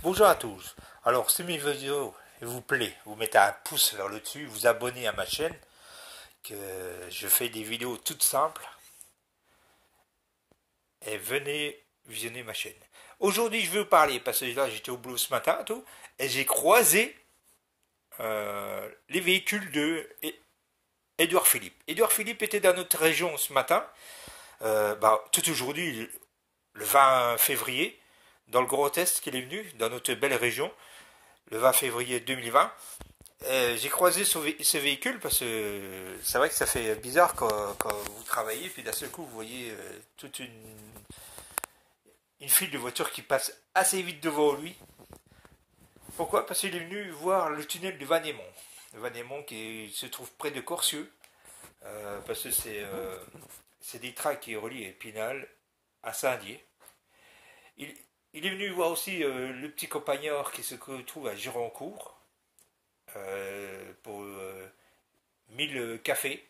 Bonjour à tous. Alors, si mes vidéos vous plaît, vous mettez un pouce vers le dessus, vous abonnez à ma chaîne, que je fais des vidéos toutes simples, et venez visionner ma chaîne. Aujourd'hui, je vais vous parler, parce que là, j'étais au boulot ce matin, tout, et j'ai croisé les véhicules de Édouard Philippe. Édouard Philippe était dans notre région ce matin, tout aujourd'hui, le 20 février, dans le Grand Est qu'il est venu, dans notre belle région, le 20 février 2020. J'ai croisé ce véhicule parce que c'est vrai que ça fait bizarre quand vous travaillez, puis d'un seul coup vous voyez toute une file de voitures qui passe assez vite devant lui. Pourquoi? Parce qu'il est venu voir le tunnel de Vanémont. Le Vanémont qui se trouve près de Corcieux, parce que c'est des trains qui relient Épinal à Saint-Dié. Il, il est venu voir aussi le petit campagnard qui se trouve à Gironcourt pour 1000 cafés.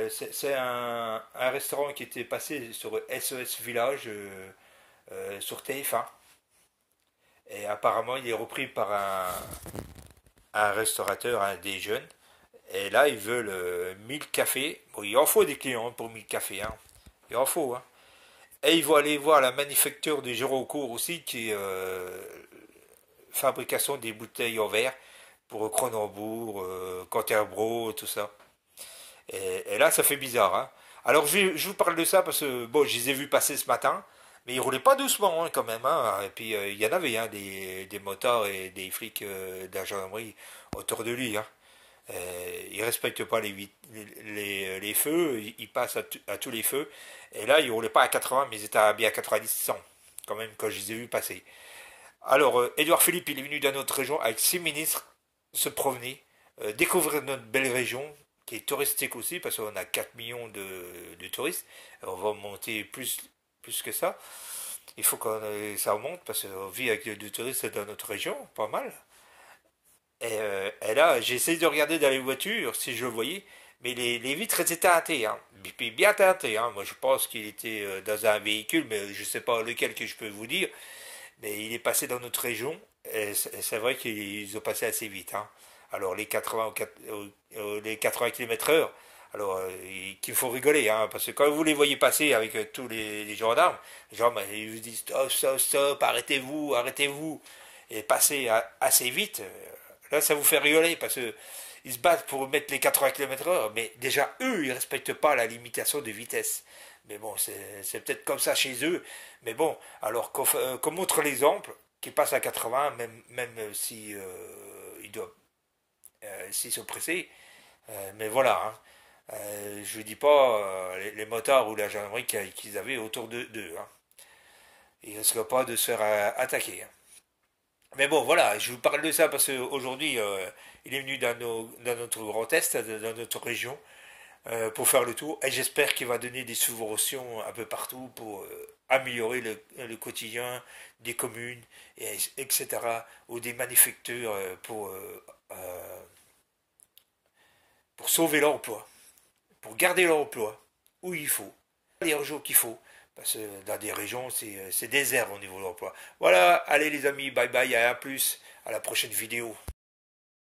C'est un restaurant qui était passé sur SOS Village sur TF1. Et apparemment, il est repris par un restaurateur, un des jeunes. Et là, ils veulent 1000 cafés. Bon, il en faut des clients pour 1000 cafés. Hein. Il en faut. Hein. Et ils vont aller voir la manufacture de Gironcourt aussi, qui est fabrication des bouteilles en verre pour Cronenbourg, Canterbro, tout ça. Et là, ça fait bizarre. Hein. Alors, je vous parle de ça parce que, bon, je les ai vus passer ce matin, mais ils roulaient pas doucement hein, quand même. Hein. Et puis, il y en avait hein, des motards et des flics de la gendarmerie autour de lui. Hein. Ils respectent pas les feux, ils passent à tous les feux. Et là, ils roulaient pas à 80, mais ils étaient bien à 90, 100, quand même, quand je les ai vus passer. Alors, Édouard Philippe, il est venu dans notre région avec 6 ministres se promener, découvrir notre belle région, qui est touristique aussi, parce qu'on a 4 millions de touristes. On va monter plus que ça. Il faut que ça remonte, parce qu'on vit avec des touristes dans notre région, pas mal. Et là, j'ai essayé de regarder dans les voitures, si je le voyais, mais les vitres étaient teintées, hein. Puis bien teintées. Hein. Moi, je pense qu'il était dans un véhicule, mais je ne sais pas lequel que je peux vous dire. Mais il est passé dans notre région, et c'est vrai qu'ils ont passé assez vite. Hein. Alors les 80, les 80 km/h, alors qu'il faut rigoler, hein, parce que quand vous les voyez passer avec tous les gendarmes, les gens ils vous disent stop, stop, stop, arrêtez-vous, arrêtez-vous, et passer assez vite, là ça vous fait rigoler, parce que ils se battent pour mettre les 80 km/h, mais déjà eux, ils ne respectent pas la limitation de vitesse. Mais bon, c'est peut-être comme ça chez eux. Mais bon, alors qu'on montre l'exemple, qu'ils passent à 80, même si ils doivent s'ils sont pressés. Mais voilà, hein. Je ne dis pas les motards ou la gendarmerie qu'ils avaient autour d'eux. Hein. Ils ne risquent pas de se faire attaquer. Hein. Mais bon, voilà, je vous parle de ça parce qu'aujourd'hui, il est venu dans notre Grand Est, dans notre région, pour faire le tour. Et j'espère qu'il va donner des subventions un peu partout pour améliorer le quotidien des communes, etc. Ou des manufactures pour sauver l'emploi, pour garder l'emploi où il faut, les régions qu'il faut. Parce que dans des régions, c'est désert au niveau de l'emploi. Voilà, allez les amis, bye bye, à plus, à la prochaine vidéo.